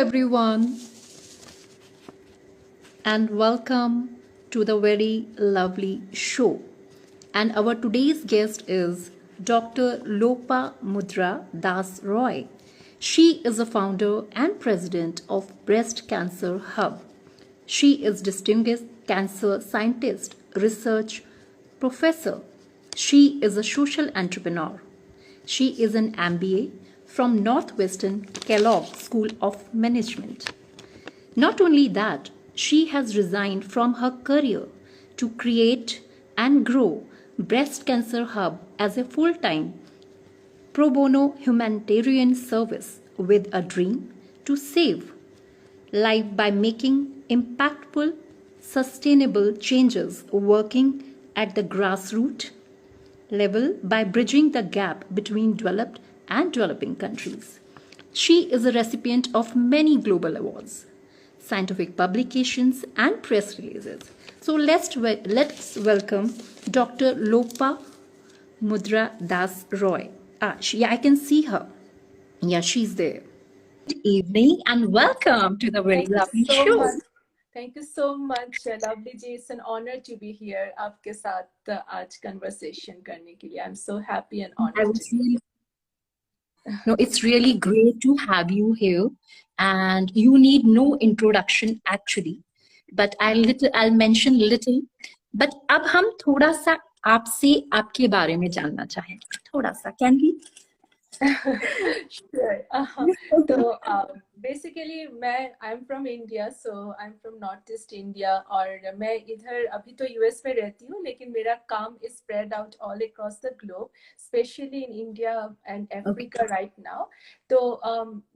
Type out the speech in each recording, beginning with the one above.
everyone, and welcome to the very lovely show. And our today's guest is Dr. Lopa Mudra Das Roy. She is the founder and president of Breast Cancer Hub. She is distinguished cancer scientist, research professor. She is a social entrepreneur. She is an MBA from Northwestern Kellogg School of Management. Not only that, she has resigned from her career to create and grow Breast Cancer Hub as a full-time pro bono humanitarian service with a dream to save life by making impactful, sustainable changes working at the grassroots level by bridging the gap between developed and developing countries. She is a recipient of many global awards, scientific publications, and press releases. So let's welcome Dr. Lopa Mudra Das Roy. I can see her. Yeah, she's there. Good evening and welcome to the very lovely show. Thank you so much, lovely ji. It's an honor to be here. आपके साथ आज conversation करने के लिए. I'm so happy and honored. No, it's really great to have you here, and you need no introduction actually, but I'll mention little. But अब हम थोड़ा सा आपसे आपके बारे में जानना चाहेंगे. थोड़ा सा, can we? Sure. So basically I'm from India, so I'm from Northeast India, और मैं इधर अभी तो US में रहती हूँ, लेकिन मेरा काम is spread out all across the globe, especially in India and Africa right now. तो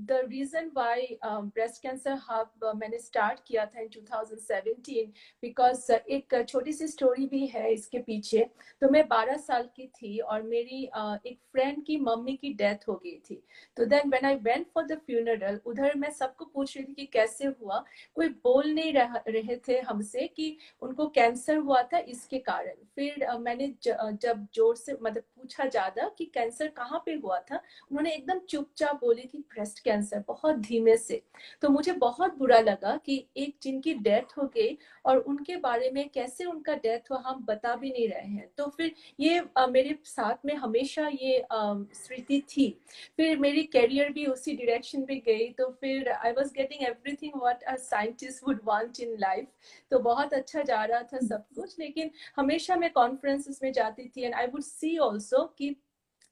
the reason why Breast Cancer Hub मैंने start किया था in 2017 because एक छोटी सी story भी है इसके पीछे. तो मैं 12 साल की थी और मेरी एक friend की मम्मी की डेथ हो गई थी. तो then when I went for the funeral, उधर मैं सबको पूछ रही थी कि कैसे हुआ. कोई बोल नहीं रहे थे हमसे कि उनको कैंसर हुआ था इसके कारण. फिर मैंने जब जोर से मतलब पूछा ज्यादा कि कैंसर कहाँ पे हुआ था, उन्होंने एकदम चुपचाप बोली कि ब्रेस्ट कैंसर, बहुत धीमे से. तो मुझे बहुत बुरा लगा कि एक जिनकी डेथ हो गई और उनके बारे में कैसे उनका डेथ हुआ हम बता भी नहीं रहे हैं. तो फिर ये मेरे साथ में हमेशा ये स्मृति थी. फिर मेरी करियर भी उसी डायरेक्शन पे गई. तो फिर I was getting everything what a scientist would want in life. तो बहुत अच्छा जा रहा था सब कुछ, लेकिन हमेशा मैं कॉन्फ्रेंसेस में जाती थी and I would see also कि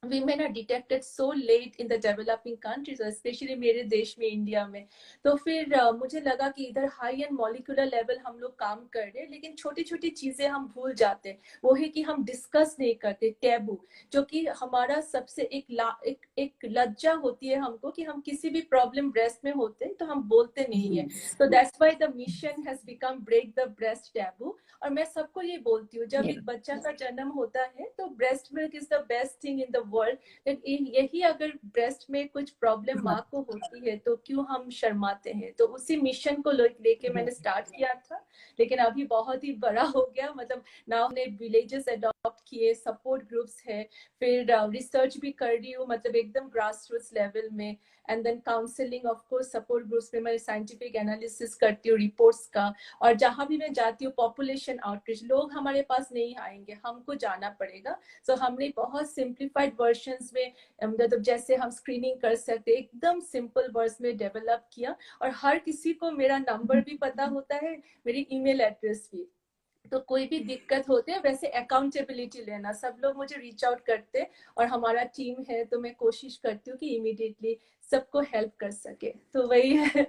women are detected so late in the developing countries, especially मेरे देश में इंडिया में. तो फिर मुझे लगा कि इधर हाई एंड मॉलिक्यूलर लेवल हम लोग काम कर रहे हैं, लेकिन छोटी छोटी चीजें हम भूल जाते हैं. वो है कि हम डिस्कस नहीं करते, टैबू, जो कि हमारा सबसे एक लज्जा होती है हमको कि हम किसी भी प्रॉब्लम ब्रेस्ट में होते हैं तो हम बोलते नहीं है. तो that's why the mission has become break the breast taboo. और मैं सबको ये बोलती हूँ, जब एक बच्चा का जन्म होता है तो breast milk is the best thing in the world. यही अगर ब्रेस्ट में कुछ प्रॉब्लम माँ को होती है तो क्यों हम शर्माते हैं. तो उसी मिशन को लेके मैंने स्टार्ट किया था, लेकिन अभी बहुत ही बड़ा हो गया. मतलब नाउ ने विलेजेस अडॉप्ट किए, सपोर्ट ग्रुप्स है, फिर रिसर्च भी कर रही हूँ, मतलब एकदम ग्रास रूट्स लेवल में. And then counselling, of course support groups में मैं साइंटिफिक एनालिसिस करती हूँ रिपोर्ट्स का. और जहां भी मैं जाती हूँ पॉपुलेशन आउटरीच, लोग हमारे पास नहीं आएंगे, हमको जाना पड़ेगा. सो हमने बहुत सिंप्लीफाइड वर्जन्स में, मतलब जैसे हम स्क्रीनिंग कर सकते, एकदम सिंपल वर्ड्स में डेवलप किया. और हर किसी को मेरा नंबर भी पता होता है, मेरी ईमेल एड्रेस भी. तो कोई भी दिक्कत होते है, वैसे अकाउंटेबिलिटी लेना, सब लोग मुझे रीच आउट करते और हमारा टीम है, तो मैं कोशिश करती हूँ कि इमीडिएटली सबको हेल्प कर सके. तो वही है.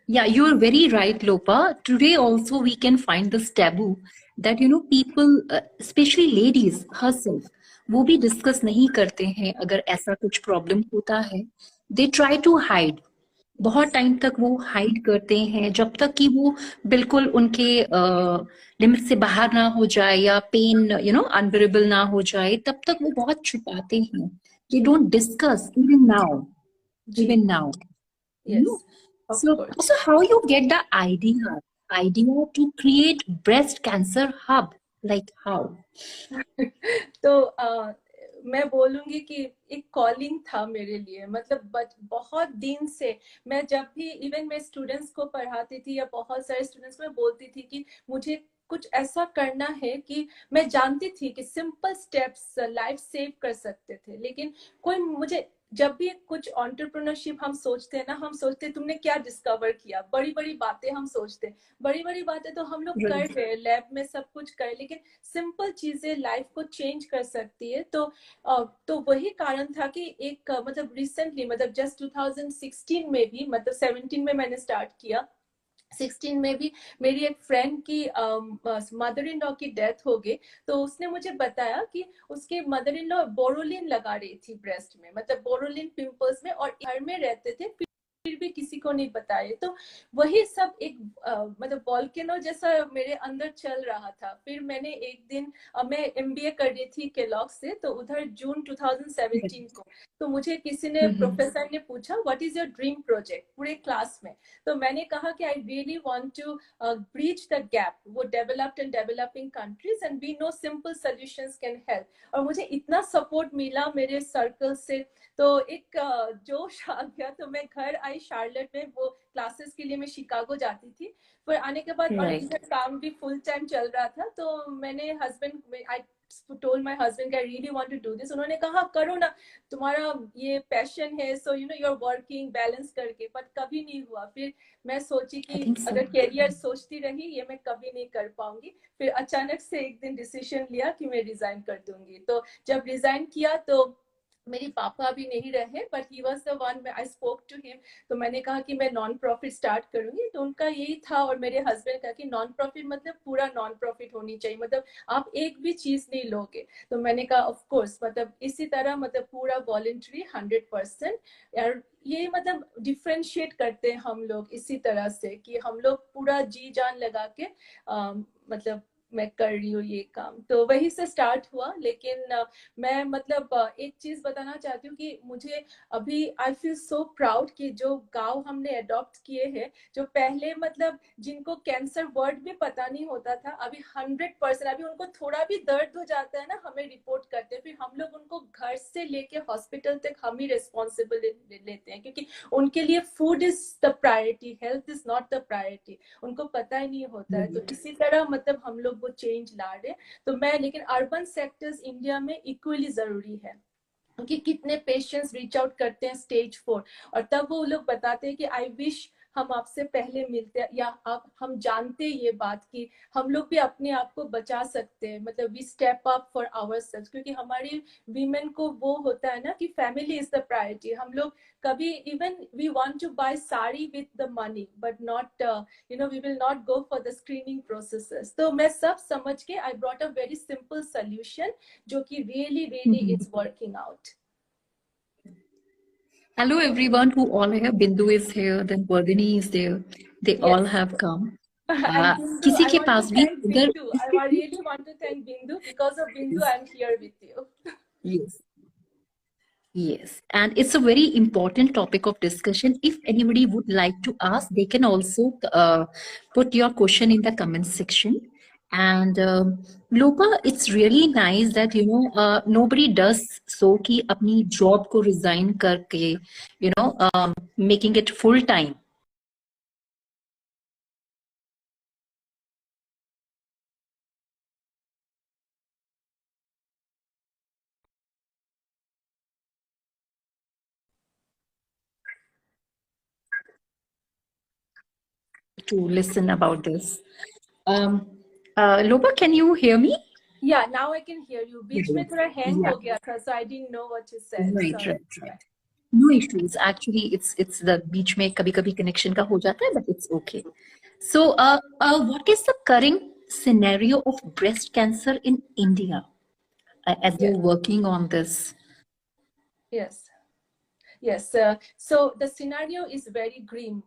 Yeah, you are very right, Lopa. Today also we can find this taboo that people, especially ladies herself, वो भी डिस्कस नहीं करते हैं अगर ऐसा कुछ प्रॉब्लम होता है. They try to hide. बहुत टाइम तक वो हाइड करते हैं जब तक कि वो बिल्कुल उनके लिमिट से बाहर ना हो जाए या पेन अनबेरेबल ना हो जाए, तब तक वो बहुत छुपाते हैं. They don't discuss even now. Yes. So how you get the idea to create breast cancer hub? Like how? तो मैं बोलूंगी कि एक कॉलिंग था मेरे लिए, मतलब बहुत दिन से मैं जब भी इवन मैं स्टूडेंट्स को पढ़ाती थी या बहुत सारे स्टूडेंट्स को मैं बोलती थी कि मुझे कुछ ऐसा करना है कि मैं जानती थी कि सिंपल स्टेप्स लाइफ सेव कर सकते थे, लेकिन कोई मुझे जब भी कुछ एंटरप्रेन्योरशिप हम सोचते हैं ना, हम सोचते हैं तुमने क्या डिस्कवर किया, बड़ी बड़ी बातें हम सोचते हैं, बड़ी बड़ी बातें तो हम लोग कर Right. रहे हैं लैब में सब कुछ कर, लेकिन सिंपल चीजें लाइफ को चेंज कर सकती है। तो वही कारण था कि एक मतलब रिसेंटली, मतलब जस्ट 2016 में भी, मतलब 17 में मैंने स्टार्ट किया, 16 में भी मेरी एक फ्रेंड की मदर इन लॉ की डेथ हो गई। तो उसने मुझे बताया कि उसके मदर इन लॉ बोरोलिन लगा रही थी ब्रेस्ट में, मतलब बोरोलिन पिंपल्स में, और घर में रहते थे, फिर भी किसी को नहीं बताए। तो वही सब एक मतलब वॉल्केनो जैसा मेरे अंदर चल रहा था। फिर मैंने एक दिन मैं एमबीए कर रही थी केलॉग से, तो उधर जून 2017 को तो मुझे किसी ने, प्रोफेसर ने पूछा what is your dream project पूरे क्लास में। तो मैंने कहा कि I really want to breach the gap, वो developed and developing countries, and we know simple solutions can help. और मुझे इतना सपोर्ट मिला मेरे सर्कल से, तो एक जोश आ गया। तो मैं घर आई शार्लेट में, वो क्लासेस के लिए मैं शिकागो जाती थी। फिर आने के बाद और Right. इधर काम भी फुल टाइम चल रहा था, तो मैंने husband, I told my husband I really want to do this। उन्होंने कहा करो ना, तुम्हारा ये पैशन है, so you know you are working balance करके, पर कभी नहीं हुआ। फिर मैं सोची I कि think so. अगर कैरियर सोचती रही, ये मैं कभी नहीं कर पाऊंगी। फिर अचानक से एक दिन डिसीजन लिया कि मैं रिजाइन कर दूंगी। तो जब रिजाइन किया तो मेरे पापा अभी नहीं रहे, but he was the one, I spoke to him. तो मैंने कहा कि मैं नॉन प्रॉफिट स्टार्ट करूंगी, तो उनका यही था। और मेरे हस्बैंड का कि नॉन प्रॉफिट मतलब पूरा नॉन प्रॉफिट होनी चाहिए, मतलब आप एक भी चीज नहीं लोगे। तो मैंने कहा ऑफ कोर्स, मतलब इसी तरह, मतलब पूरा वॉलंटरी 100%। यार ये मतलब डिफ्रेंशिएट करते हैं हम लोग इसी तरह से कि हम लोग पूरा जी जान लगा के मतलब मैं कर रही हूँ ये काम। तो वही से स्टार्ट हुआ। लेकिन मैं मतलब एक चीज बताना चाहती हूँ कि मुझे अभी आई फील सो प्राउड कि जो गांव हमने अडॉप्ट किए हैं, जो पहले मतलब जिनको कैंसर वर्ड भी पता नहीं होता था, अभी 100%, अभी उनको थोड़ा भी दर्द हो जाता है ना, हमें रिपोर्ट करते हैं, फिर हम लोग उनको घर से लेके हॉस्पिटल तक हम ही रेस्पॉन्सिबल लेते हैं, क्योंकि उनके लिए food is the priority, health is not the priority. उनको पता ही नहीं होता है। तो इसी तरह मतलब हम लोग वो चेंज ला रहे हैं। तो मैं, लेकिन अर्बन सेक्टर्स इंडिया में इक्वली जरूरी है, क्योंकि कितने पेशेंट्स रीच आउट करते हैं स्टेज 4, और तब वो लोग बताते हैं कि आई विश हम आपसे पहले मिलते, या आप, हम जानते ये बात कि हम लोग भी अपने आप को बचा सकते हैं, मतलब we step up for ourselves. क्योंकि हमारी वीमेन को वो होता है ना कि फैमिली इज द प्रायोरिटी। हम लोग कभी even we want to buy sari with the money, but not you know we will not go for the screening processes. तो मैं सब समझ के I brought a very simple solution, जो कि really really is working out. Hello everyone who all here. Bindu is here, then Vardhini is there. They all Yes. have come. And Bindu, किसी I के want to पास भी thank अगर Bindu. I really want to thank Bindu. Because of Bindu, yes, I'm here with you. yes, yes, and it's a very important topic of discussion. If anybody would like to ask, they can also put your question in the comment section. And Lopa, it's really nice that nobody does so कि अपनी job को resign करके making it full time. To listen about this. Um, Lopa, can you hear me? Yeah, now I can hear you. Yeah, बीच में थोड़ा hang yeah, हो गया था, so I didn't know what you said. right, Sorry. right, right. No issues. Actually, it's the बीच में कभी-कभी connection का हो जाता है, but it's okay. So, what is the current scenario of breast cancer in India as Yeah. you're working on this? Yes. Yes, so the scenario is very grim,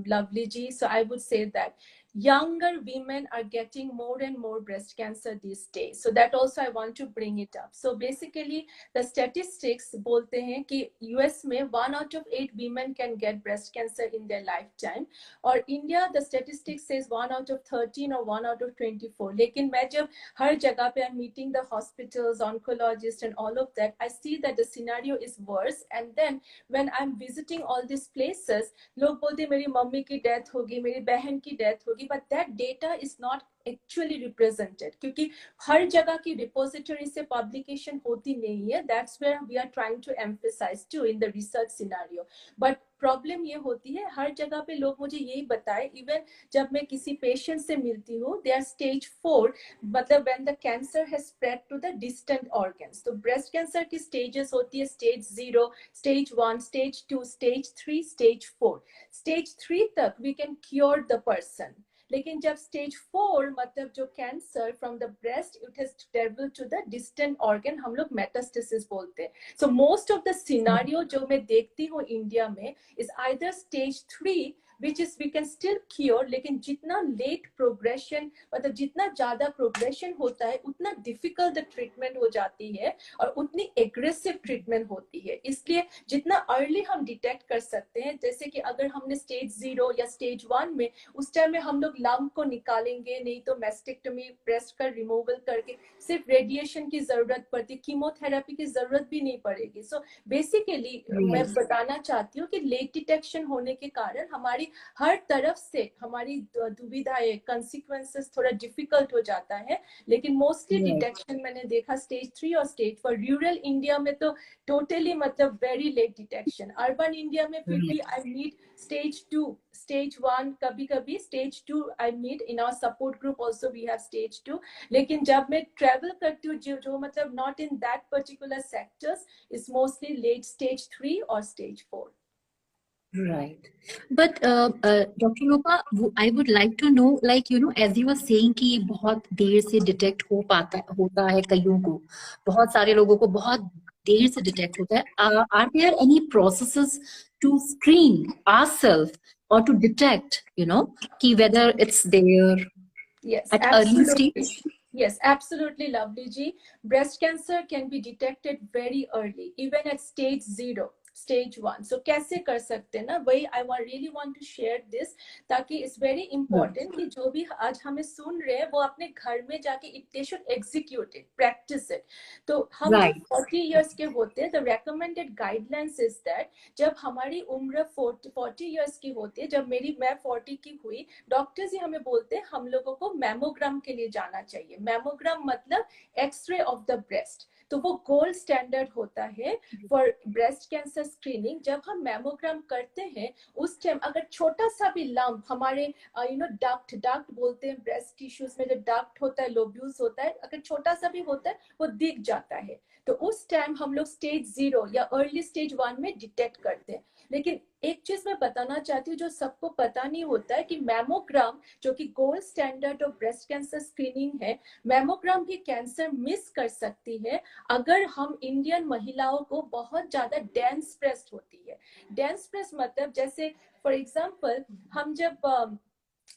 Lovely Ji. So I would say that younger women are getting more and more breast cancer these days. So that also I want to bring it up. So basically the statistics बोलते हैं कि US में 1 out of 8 women can get breast cancer in their lifetime, और India the statistics says 1 out of 13 or 1 out of 24. लेकिन मैं जब हर जगह पे I'm meeting the hospitals, oncologists and all of that, I see that the scenario is worse. And then when I'm visiting all these places, लोग बोलते मेरी mummy की death होगी, मेरी बहन की डेथ होगी, but that data is not actually represented क्योंकि हर जगह की रिपोजिटरी से पब्लिकेशन होती नहीं है. That's where we are trying to emphasize too in the research scenario. But problem ये होती है हर जगह पे लोग मुझे यही बताए, इवन जब मैं किसी पेशेंट से मिलती हूँ, दे आर स्टेज 4, मतलब when the cancer has spread to the distant organs. तो ब्रेस्ट कैंसर की स्टेजेस होती है stage 0, stage 1, stage 2, stage 3, stage 4. Stage 3 तक we can cure the person, लेकिन जब स्टेज 4 मतलब जो cancer from the breast it has travelled to the distant organ, हम लोग मेटास्टेसिस बोलते हैं. So most of the scenario जो मैं देखती हूँ इंडिया में is either stage 3 which is we can still cure, लेकिन जितना लेट प्रोग्रेशन मतलब जितना ज्यादा प्रोग्रेशन होता है उतना डिफिकल्ट ट्रीटमेंट हो जाती है और उतनी एग्रेसिव ट्रीटमेंट होती है. इसलिए जितना अर्ली हम डिटेक्ट कर सकते हैं, जैसे कि अगर हमने स्टेज 0 या स्टेज 1 में उस टाइम में हम लोग लंप को निकालेंगे, नहीं तो मेस्टेक्टमी ब्रेस्ट का रिमूवल करके सिर्फ रेडिएशन की जरूरत पड़ती, कीमोथेरेपी की जरूरत भी नहीं पड़ेगी. सो बेसिकली मैं बताना चाहती हूँ कि लेट डिटेक्शन होने के कारण हमारी हर तरफ से हमारी दुविधाएं कंसिक्वेंसेस थोड़ा डिफिकल्ट हो जाता है. लेकिन मोस्टली डिटेक्शन मैंने देखा स्टेज 3 और स्टेज 4. रूरल इंडिया में तो टोटली मतलब very late detection. Urban India में फिर भी आई नीड स्टेज 2, स्टेज 1, कभी कभी stage 2 I need. In our support group also we have stage 2. लेकिन जब मैं ट्रेवल करती हूँ जो मतलब not in that particular sectors is mostly late stage 3 और stage 4. Right. But Dr. Lopa, I would like to know, like, you know, as you were saying कि बहुत देर से डिटेक्ट होता है कईयों को, बहुत सारे लोगों को बहुत देर से डिटेक्ट होता है. Are there any processes to screen ourselves or to detect, you know, कि whether it's there yes, at absolutely. early stage? Yes, absolutely, lovely ji. Breast cancer can be detected very early, even at stage 0, stage 1. So कैसे कर सकते हैं ना, वही I really want to share this, ताकि it's very important कि जो भी आज हमें सुन रहे हैं वो अपने घर में जाके they should execute it, practice it. तो हम जब 40 years के होते हैं, the recommended guidelines is that जब हमारी उम्र 40 years की होती है, जब मैं 40 की हुई, डॉक्टर्स ही हमें बोलते हैं हम लोगों को मैमोग्राम के लिए जाना चाहिए. मैमोग्राम मतलब एक्सरे ऑफ द ब्रेस्ट. तो वो गोल्ड स्टैंडर्ड होता है फॉर ब्रेस्ट कैंसर स्क्रीनिंग. जब हम मैमोग्राम करते हैं उस टाइम अगर छोटा सा भी लंप हमारे डक्ट बोलते हैं ब्रेस्ट टिश्यूज में, जो डक्ट होता है, लोब्यूल्स होता है, अगर छोटा सा भी होता है वो दिख जाता है. तो उस टाइम हम लोग स्टेज 0 या अर्ली स्टेज 1 में डिटेक्ट करते हैं. लेकिन एक चीज मैं बताना चाहती हूँ जो सबको पता नहीं होता है कि मैमोग्राम जो कि gold standard of breast cancer screening है, मैमोग्राम भी कैंसर मिस कर सकती है अगर हम इंडियन महिलाओं को बहुत ज्यादा डेंस ब्रेस्ट होती है. डेंस ब्रेस्ट मतलब जैसे फॉर एग्जांपल हम जब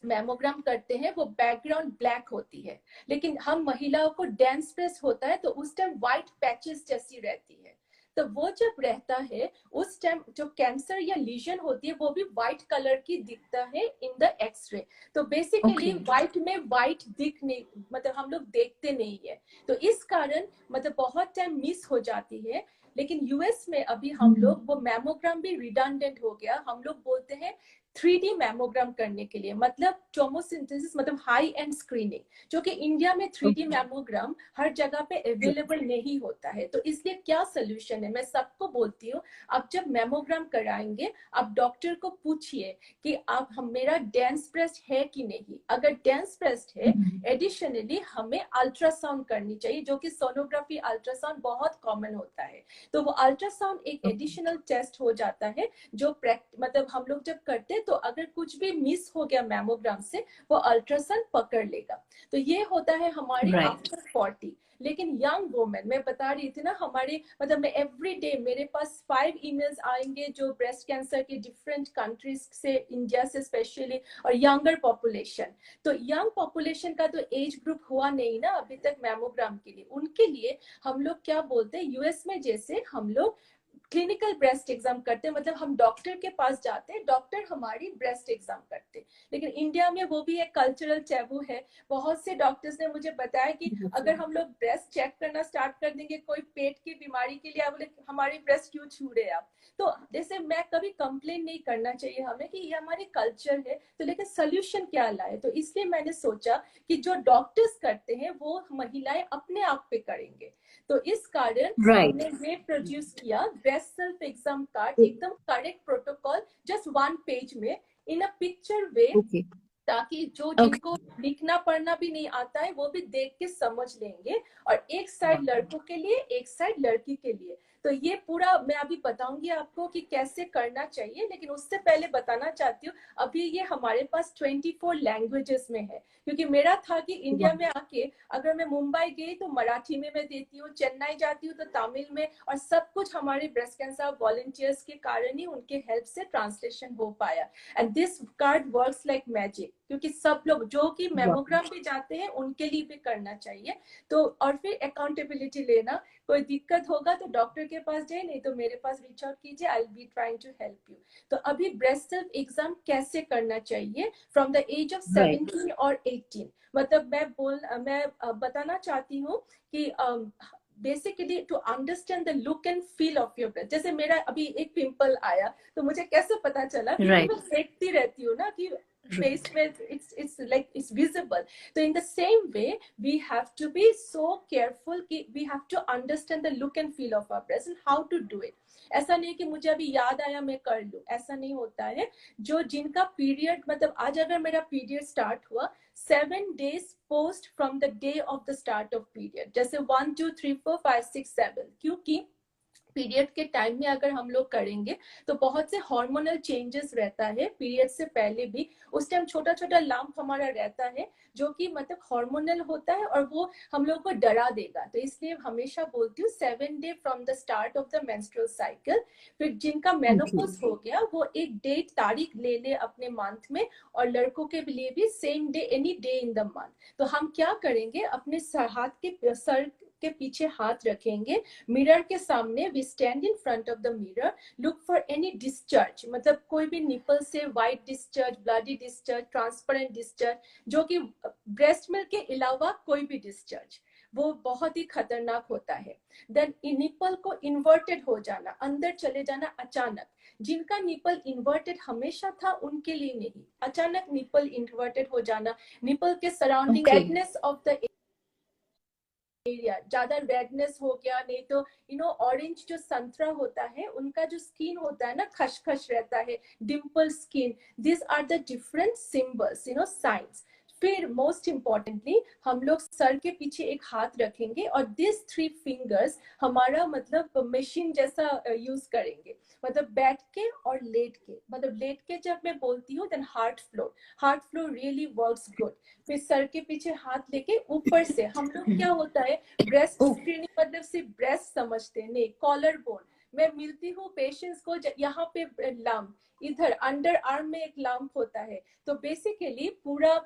मैमोग्राम करते हैं वो बैकग्राउंड ब्लैक होती है, लेकिन हम महिलाओं को डेंस ब्रेस्ट होता है तो उस टाइम व्हाइट पैचेस जैसी रहती है. तो वो जब रहता है उस टाइम जो कैंसर या लीजन होती है वो भी व्हाइट कलर की दिखता है इन द एक्सरे. तो बेसिकली व्हाइट में व्हाइट दिख नहीं, मतलब हम लोग देखते नहीं है. तो इस कारण मतलब बहुत टाइम मिस हो जाती है. लेकिन यूएस में अभी हम लोग वो मैमोग्राम भी रिडंडेंट हो गया. हम लोग बोलते हैं 3D मैमोग्राम करने के लिए, मतलब टोमोसिंथेसिस मतलब हाई एंड स्क्रीनिंग, जो कि इंडिया में 3D मैमोग्राम हर जगह पे अवेलेबल नहीं होता है. तो इसलिए क्या सोल्यूशन है, मैं सबको बोलती हूँ आप जब मैमोग्राम कराएंगे आप डॉक्टर को पूछिए कि आप मेरा डेंस ब्रेस्ट है कि नहीं. अगर डेंस ब्रेस्ट है एडिशनली हमें अल्ट्रासाउंड करनी चाहिए, जो कि सोनोग्राफी अल्ट्रासाउंड बहुत कॉमन होता है. तो वो अल्ट्रासाउंड एक एडिशनल टेस्ट हो जाता है जो मतलब हम लोग जब करते तो अगर कुछ भी मिस हो गया मैमोग्राम से वो अल्ट्रासाउंड पकड़ लेगा। तो ये होता है हमारे Right. आफ्टर 40। लेकिन यंग वुमेन, मैं बता रही थी ना, हमारे मतलब मैं एवरी डे मेरे पास 5 ईमेल्स आएंगे जो ब्रेस्ट कैंसर के डिफरेंट कंट्रीज से, इंडिया से स्पेशली, और यंगर पॉपुलेशन। तो यंग पॉपुलेशन का तो एज ग्रुप हुआ नहीं ना अभी तक मैमोग्राम के लिए। उनके लिए हम लोग क्या बोलते हैं, यूएस में जैसे हम लोग क्लिनिकल ब्रेस्ट एग्जाम करते हैं, मतलब हम डॉक्टर के पास जाते हैं, डॉक्टर हमारी ब्रेस्ट एग्जाम करते हैं। लेकिन इंडिया में वो भी एक कल्चरल टैबू है। बहुत से डॉक्टर्स ने मुझे बताया कि अगर हम लोग ब्रेस्ट चेक करना स्टार्ट कर देंगे कोई पेट की बीमारी के लिए, आप बोले हमारी ब्रेस्ट क्यों छू रहे आप। तो जैसे मैं कभी कंप्लेन नहीं करना चाहिए हमें कि ये हमारी कल्चर है, तो लेकिन सोल्यूशन क्या लाए। तो इसलिए मैंने सोचा कि जो डॉक्टर्स करते हैं वो महिलाएं अपने आप पे करेंगे। तो इस कारण Right. हमने ये प्रोड्यूस किया ब्रेस्ट सेल्फ एग्जाम कार्ड, एकदम करेक्ट प्रोटोकॉल, जस्ट 1 पेज में इन अ पिक्चर वे, Okay. ताकि जो Okay. जिनको लिखना पढ़ना भी नहीं आता है वो भी देख के समझ लेंगे। और एक साइड लड़कों के लिए, एक साइड लड़की के लिए। तो ये पूरा मैं अभी बताऊंगी आपको कि कैसे करना चाहिए, लेकिन उससे पहले बताना चाहती हूँ अभी ये हमारे पास 24 लैंग्वेजेस में है। क्योंकि मेरा था कि इंडिया में आके अगर मैं मुंबई गई तो मराठी में मैं देती हूँ, चेन्नई जाती हूँ तो तमिल में, और सब कुछ हमारे ब्रेस्ट कैंसर वॉलंटियर्स के कारण ही, उनके हेल्प से ट्रांसलेशन हो पाया। And this card works like magic, क्योंकि सब लोग जो कि मेमोग्राम पे जाते हैं उनके लिए भी करना चाहिए। तो और फिर अकाउंटेबिलिटी लेना, कोई दिक्कत होगा तो डॉक्टर के पास जाए, नहीं तो मेरे पास रीच आउट कीजिए, I will be trying to help you. तो अभी ब्रेस्ट सेल्फ एग्जाम कैसे करना चाहिए from the age of Right. 17 और 18, मतलब मैं बताना चाहती हूँ कि basically to understand the look and feel of your breast. जैसे मेरा अभी एक पिंपल आया तो मुझे कैसे पता चला, क्योंकि Right. मैं देखती रहती हूँ ना कि face Right. में it's like it's visible. So in the same way we have to be so careful कि we have to understand the look and feel of our breast and how to do it. ऐसा नहीं कि मुझे अभी याद आया मैं कर लूं, ऐसा नहीं होता है। जो जिनका पीरियड, मतलब आज अगर मेरा पीरियड स्टार्ट हुआ 7 days post from the day of the start of period, जैसे 1 2 3 4 5 6 7, क्योंकि पीरियड के टाइम में अगर हम लोग करेंगे तो बहुत से हार्मोनल चेंजेस रहता है पीरियड से पहले भी। उस टाइम छोटा छोटा लंप हमारा रहता है जो कि मतलब हार्मोनल होता है और वो हम लोग को डरा देगा। तो इसलिए हमेशा बोलती हूँ 7 day from the start of the menstrual cycle. फिर जिनका मेनोपॉज हो गया वो एक डेट तारीख ले ले अपने मंथ में, और लड़कों के लिए भी same day, any day in the month. तो हम क्या करेंगे, अपने हाथ के सर के पीछे हाथ रखेंगे, मिरर के सामने, we stand in front of the mirror, look for any discharge, मतलब कोई भी निपल से white discharge, bloody discharge, transparent discharge, जो कि ब्रेस्ट मिल्क के अलावा कोई भी डिस्चार्ज, वो बहुत ही खतरनाक होता है। देन निपल को इन्वर्टेड हो जाना, अंदर चले जाना अचानक। जिनका निपल इन्वर्टेड हमेशा था उनके लिए नहीं, अचानक निपल इन्वर्टेड हो जाना, निपल के surrounding Okay. Redness of the area, ज्यादा रेडनेस हो गया, नहीं तो ऑरेंज जो संतरा होता है उनका जो स्किन होता है ना, खसखस रहता है, dimple skin, this are the different symbols, science. फिर मोस्ट इम्पॉर्टेंटली हम लोग सर के पीछे एक हाथ रखेंगे और दिस 3 फिंगर्स हमारा मतलब मशीन जैसा यूज करेंगे, मतलब बैठ के और लेट के, मतलब लेट के जब मैं बोलती हूँ then heart flow really works good. फिर सर के पीछे हाथ लेके ऊपर से हम लोग क्या होता है, ब्रेस्ट Oh. स्क्रीनिंग मतलब सिर्फ ब्रेस्ट समझते हैं, नहीं, कॉलर बोन। मैं मिलती हूँ पेशेंट्स को, यहाँ पे लंप, इधर अंडर आर्म में एक लंप होता है, तो बेसिकली पूरा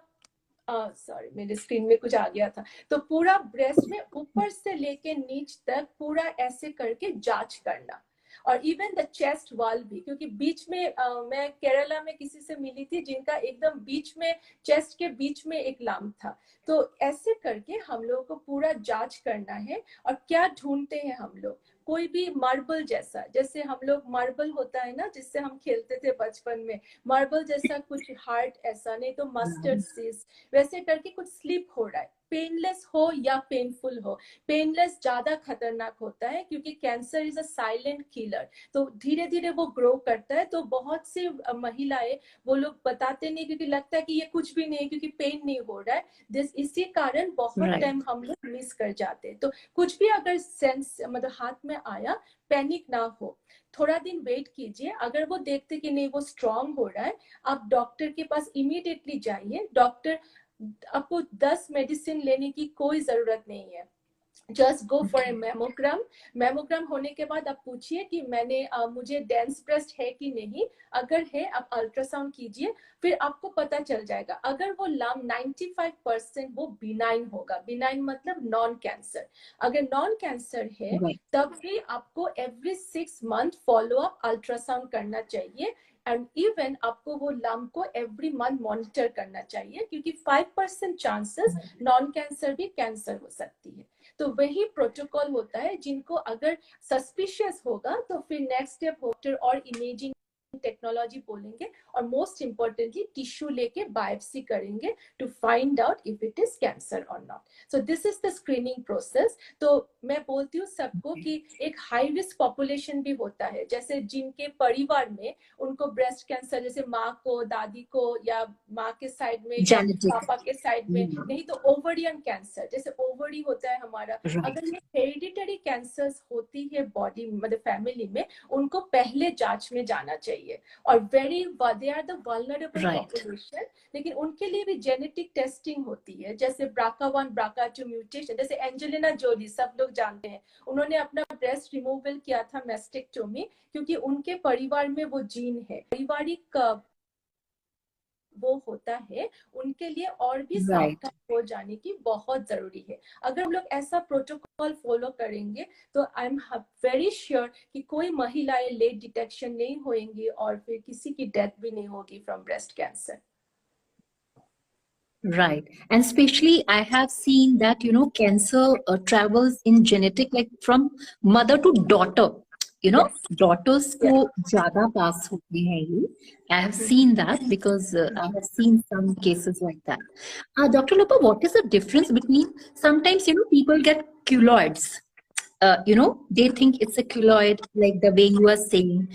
सॉरी मेरे स्क्रीन में कुछ आ गया था, तो पूरा ब्रेस्ट में ऊपर से लेके नीच तक पूरा ऐसे करके जांच करना। और इवन द चेस्ट वाल भी, क्योंकि बीच में मैं केरला में किसी से मिली थी जिनका एकदम बीच में, चेस्ट के बीच में एक लंप था। तो ऐसे करके हम लोगों को पूरा जांच करना है। और क्या ढूंढते हैं हम लोग, कोई भी मार्बल जैसा, जैसे हम लोग मार्बल होता है ना जिससे हम खेलते थे बचपन में, मार्बल जैसा कुछ हार्ट ऐसा, नहीं तो मस्टर्ड सीड्स, वैसे करके कुछ स्लिप हो रहा है, पेनलेस हो या पेनफुल हो, पेनलेस ज्यादा खतरनाक होता है क्योंकि cancer is a silent killer. तो धीरे धीरे वो ग्रो करता है। तो बहुत सी महिलाएं, वो लोग बताते नहीं क्योंकि लगता है कि ये कुछ भी नहीं है क्योंकि पेन नहीं हो रहा है। इसी कारण बहुत Right. टाइम हम लोग मिस कर जाते हैं। तो कुछ भी अगर सेंस मतलब हाथ में आया, पैनिक ना हो, थोड़ा दिन वेट कीजिए। अगर वो देखते कि नहीं वो स्ट्रांग हो रहा है, आप डॉक्टर के पास इमीडिएटली जाइए। डॉक्टर, आपको 10 मेडिसिन लेने की कोई जरूरत नहीं है। Just go for a mammogram. Mammogram होने के बाद आप पूछिए कि मुझे डेंस ब्रेस्ट है कि नहीं। अगर है, आप अल्ट्रासाउंड कीजिए, फिर आपको पता चल जाएगा। अगर वो लम 95% वो बिनाइन होगा। बिनाइन मतलब नॉन कैंसर। अगर नॉन कैंसर है, Right. तब भी आपको every 6 month follow up ultrasound करना चाहिए। एंड इवन आपको वो लम को एवरी मंथ मॉनिटर करना चाहिए, क्योंकि 5% चांसेस नॉन कैंसर भी कैंसर हो सकती है। तो वही प्रोटोकॉल होता है। जिनको अगर सस्पिशियस होगा तो फिर नेक्स्ट स्टेप डॉक्टर और इमेजिंग टेक्नोलॉजी बोलेंगे, और मोस्ट इंपॉर्टेंटली टिश्यू लेके बायोप्सी करेंगे to find out if it is cancer और नॉट। So this is the screening process. तो मैं बोलती हूँ सबको कि एक हाई रिस्क पॉपुलेशन भी होता है, जैसे जिनके परिवार में उनको ब्रेस्ट कैंसर, जैसे माँ को, दादी को, या माँ के साइड में या Genetic. पापा के साइड में, नहीं तो ओवरियन कैंसर, जैसे ओवरी होता है हमारा। Right. अगर ये हेरिडिटरी कैंसर्स होती है बॉडी मतलब फैमिली में, उनको पहले जांच में जाना चाहिए। और they are the vulnerable Right. Population. लेकिन उनके लिए भी जेनेटिक टेस्टिंग होती है, जैसे BRCA1 BRCA2 म्यूटेशन। जैसे एंजेलिना जोली सब लोग जानते हैं, उन्होंने अपना ब्रेस्ट रिमूवल किया था, मेस्टेक्टोमी, क्योंकि उनके परिवार में वो जीन है। पारिवारिक वो होता है, उनके लिए और भी Right. सावधान हो जाने की बहुत जरूरी है। अगर हम लोग ऐसा प्रोटोकॉल फॉलो करेंगे तो आई एम वेरी श्योर कि कोई महिलाएं लेट डिटेक्शन नहीं होंगी और फिर किसी की डेथ भी नहीं होगी from breast cancer. Right. And especially I have seen that, cancer travels in genetic, like from mother to daughter. Yes. Daughters Yes. को ज़्यादा pass होते हैं ये. I have seen that because I have seen some cases like that. Dr. Lopa, what is the difference between, sometimes, people get keloids. They think it's a keloid, like the way you are saying.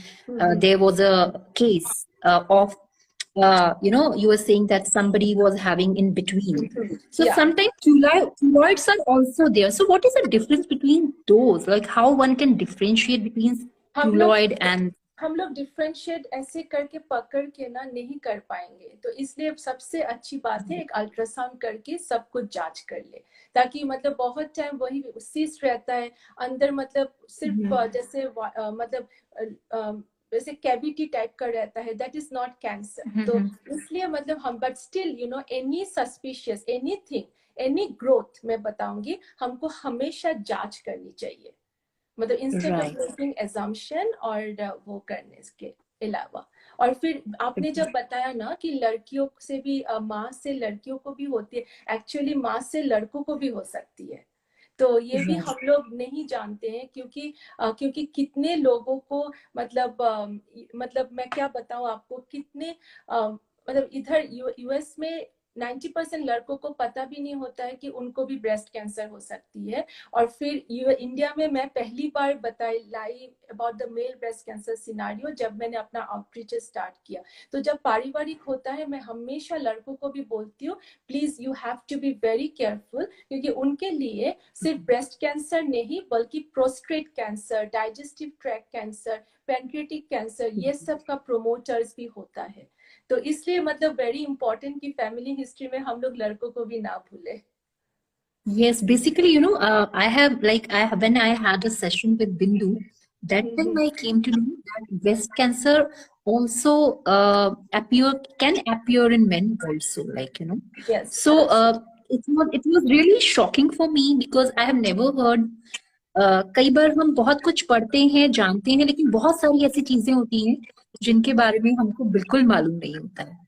There was a case of you were saying that somebody was having in between. So Yeah. sometimes keloids are also there. So what is the difference between those? Like how one can differentiate between keloid and... हम लोग differentiate ऐसे करके पकड़ के ना नहीं कर पाएंगे। तो इसलिए सबसे अच्छी बात है एक अल्ट्रासाउंड करके सब कुछ जांच कर ले, ताकि मतलब बहुत टाइम वही सिस्ट रहता है अंदर, मतलब सिर्फ जैसे मतलब वैसे कैविटी टाइप का रहता है, दैट इज नॉट कैंसर। तो इसलिए मतलब हम, but still any suspicious anything, any growth मैं बताऊंगी, हमको हमेशा जांच करनी चाहिए, मतलब इंस्टेड ऑफ मेकिंग assumption और वो करने के अलावा। और फिर आपने जब बताया ना कि लड़कियों से भी माँ से लड़कियों को भी होती है, एक्चुअली माँ से लड़कों को भी हो सकती है। तो ये भी हम लोग नहीं जानते हैं, क्योंकि कितने लोगों को मतलब मैं क्या बताऊं आपको, कितने मतलब इधर यूएस में 90% लड़कों को पता भी नहीं होता है कि उनको भी ब्रेस्ट कैंसर हो सकती है। और फिर इंडिया में मैं पहली बार लाई about the male breast cancer scenario जब मैंने अपना आउटरीच स्टार्ट किया। तो जब पारिवारिक होता है, मैं हमेशा लड़कों को भी बोलती हूँ, please you have to be very careful, क्योंकि उनके लिए सिर्फ ब्रेस्ट कैंसर नहीं बल्कि prostate cancer, digestive tract cancer, pancreatic cancer, ये सब का प्रोमोटर्स भी होता है। तो इसलिए मतलब वेरी इंपॉर्टेंट कि फैमिली हिस्ट्री में हम लोग लड़कों को भी ना भूले। Yes, basically, when I had a session with Bindu, that time I came to know that breast cancer also can appear in men also, Yes. So it was really shocking for me because I have never heard. कई बार हम बहुत कुछ पढ़ते हैं, जानते हैं, लेकिन बहुत सारी ऐसी चीजें होती हैं जिनके बारे में हमको बिल्कुल मालूम नहीं होता है.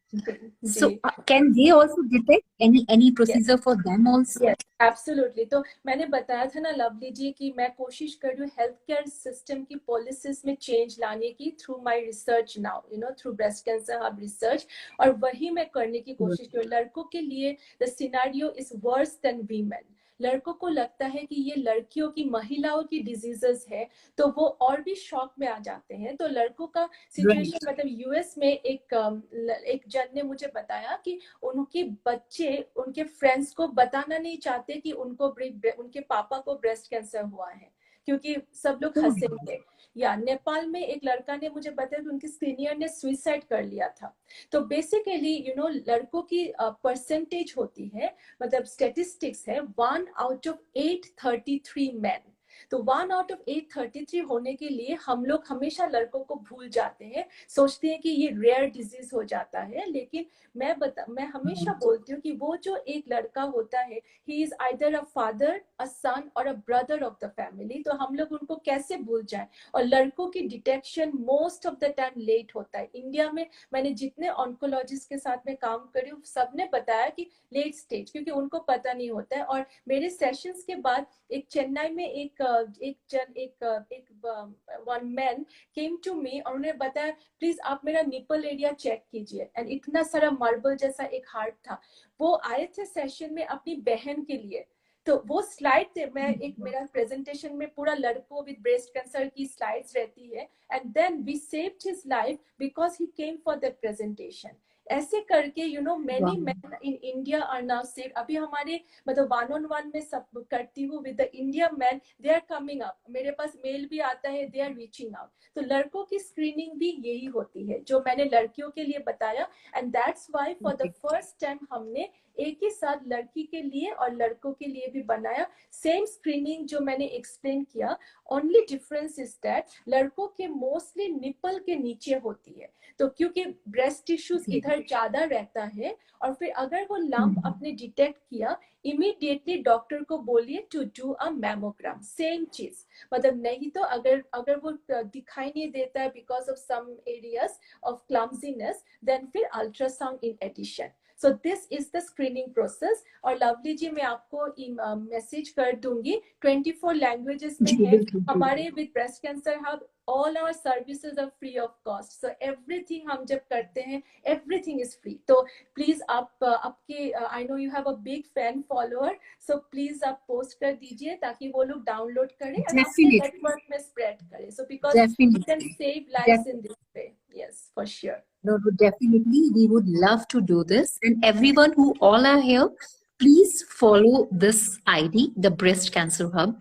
So, ji can they also detect any procedure for them also? Yes absolutely. तो मैंने बताया था ना लवली जी कि मैं कोशिश कर रही हूँ हेल्थ केयर सिस्टम की पॉलिसीज में चेंज लाने की through my research now, you know, through breast cancer hub research. और वही मैं करने की कोशिश कर रही हूँ। लड़कों के लिए the scenario is worse than women. लड़कों को लगता है कि ये लड़कियों की, महिलाओं की डिजीजेस है, तो वो और भी शॉक में आ जाते हैं। तो लड़कों का Right. सिचुएशन, मतलब यूएस में एक जन ने मुझे बताया कि उनके बच्चे उनके फ्रेंड्स को बताना नहीं चाहते कि उनके पापा को ब्रेस्ट कैंसर हुआ है, क्योंकि सब लोग Oh, हंसेंगे। या नेपाल में एक लड़का ने मुझे बताया कि उनके सीनियर ने सुइसाइड कर लिया था। तो बेसिकली यू नो लड़कों की परसेंटेज होती है, मतलब स्टेटिस्टिक्स है, 1 out of 833 men। तो 1 out of 833 होने के लिए हम लोग हमेशा लड़कों को भूल जाते हैं, सोचते हैं कि ये रेयर डिजीज हो जाता है। लेकिन मैं हमेशा बोलती हूँ कि वो जो एक लड़का होता है, he is either a father, a son और a brother of the family. तो हम लोग उनको कैसे भूल जाएं। और लड़कों की detection most of the time late होता है इंडिया में। मैंने जितने ऑन्कोलॉजिस्ट के साथ में काम करी हूँ, सबने बताया कि लेट स्टेज, क्योंकि उनको पता नहीं होता है। और मेरे सेशंस के बाद एक चेन्नई में एक one man came to me और उन्होंने बताया प्लीज आप मेरा निपल एरिया चेक कीजिए। एंड इतना सारा मार्बल जैसा एक हार्ट था। वो आए थे सेशन में अपनी बहन के लिए। तो वो स्लाइड थे, मैं एक मेरा प्रेजेंटेशन में पूरा लड़कों विद ब्रेस्ट कैंसर की स्लाइड्स रहती है। And then we saved his life because he came for that presentation. ऐसे करके you know wow. Many man in India are now save. अभी हमारे मतलब 1-on-1 में सब करती हूँ with the India man, they are coming up, मेरे पास मेल भी आता है, दे आर रीचिंग आउट। तो लड़कों की स्क्रीनिंग भी यही होती है जो मैंने लड़कियों के लिए बताया। And that's why for the first time हमने एक ही साथ लड़की के लिए और लड़कों के लिए भी बनाया सेम स्क्रीनिंग जो मैंने एक्सप्लेन किया। ओनली डिफरेंस इज दैट लड़कों के मोस्टली निपल के नीचे होती है। तो क्योंकि ब्रेस्ट टिश्यूज इधर ज्यादा रहता है, और फिर अगर वो लंप आपने डिटेक्ट किया, इमीडिएटली डॉक्टर को बोलिए to do a mammogram, same चीज। मतलब नहीं तो अगर अगर वो दिखाई नहीं देता है because of some areas of clumsiness, then फिर ultrasound in addition. So this is the screening process. और लवली जी मैं आपको मैसेज कर दूंगी, 24 लैंग्वेजेस में जी है बिल्कुल. हमारे with breast cancer hub. All our services are free of cost. So everything हम जब करते हैं, एवरीथिंग इज फ्री। तो प्लीज आप आपके, I know you have a big fan follower, so please आप पोस्ट कर दीजिए ताकि वो लोग डाउनलोड करें और अपने Definitely, नेटवर्क में स्प्रेड करें। So because we can definitely. Save lives in this way. Yes for sure. No, no, definitely, we would love to do this. And everyone who all are here, please follow this ID, the Breast Cancer Hub,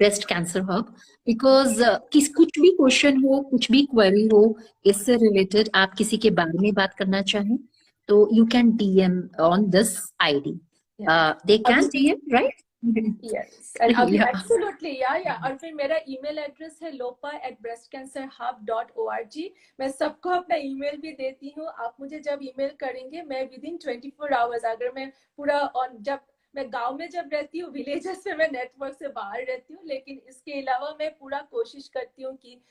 because किस कुछ भी question हो, कुछ भी query हो, इससे related आप किसी के बारे में बात करना चाहें, तो you can DM on this ID. They अभी can DM, right? Yes and अभी Yeah. एब्सोल्युटली या और फिर मेरा ईमेल एड्रेस है lopa@breastcancerhub.org। मैं सबको अपना ईमेल भी देती हूँ। आप मुझे जब ईमेल करेंगे, मैं विद इन 24 आवर्स, अगर मैं पूरा ऑन, जब मैं गांव में जब रहती हूँ, विलेजेस में मैं नेटवर्क से बाहर रहती हूँ, लेकिन इसके अलावा मैं पूरा कोशिश करती हूँ कि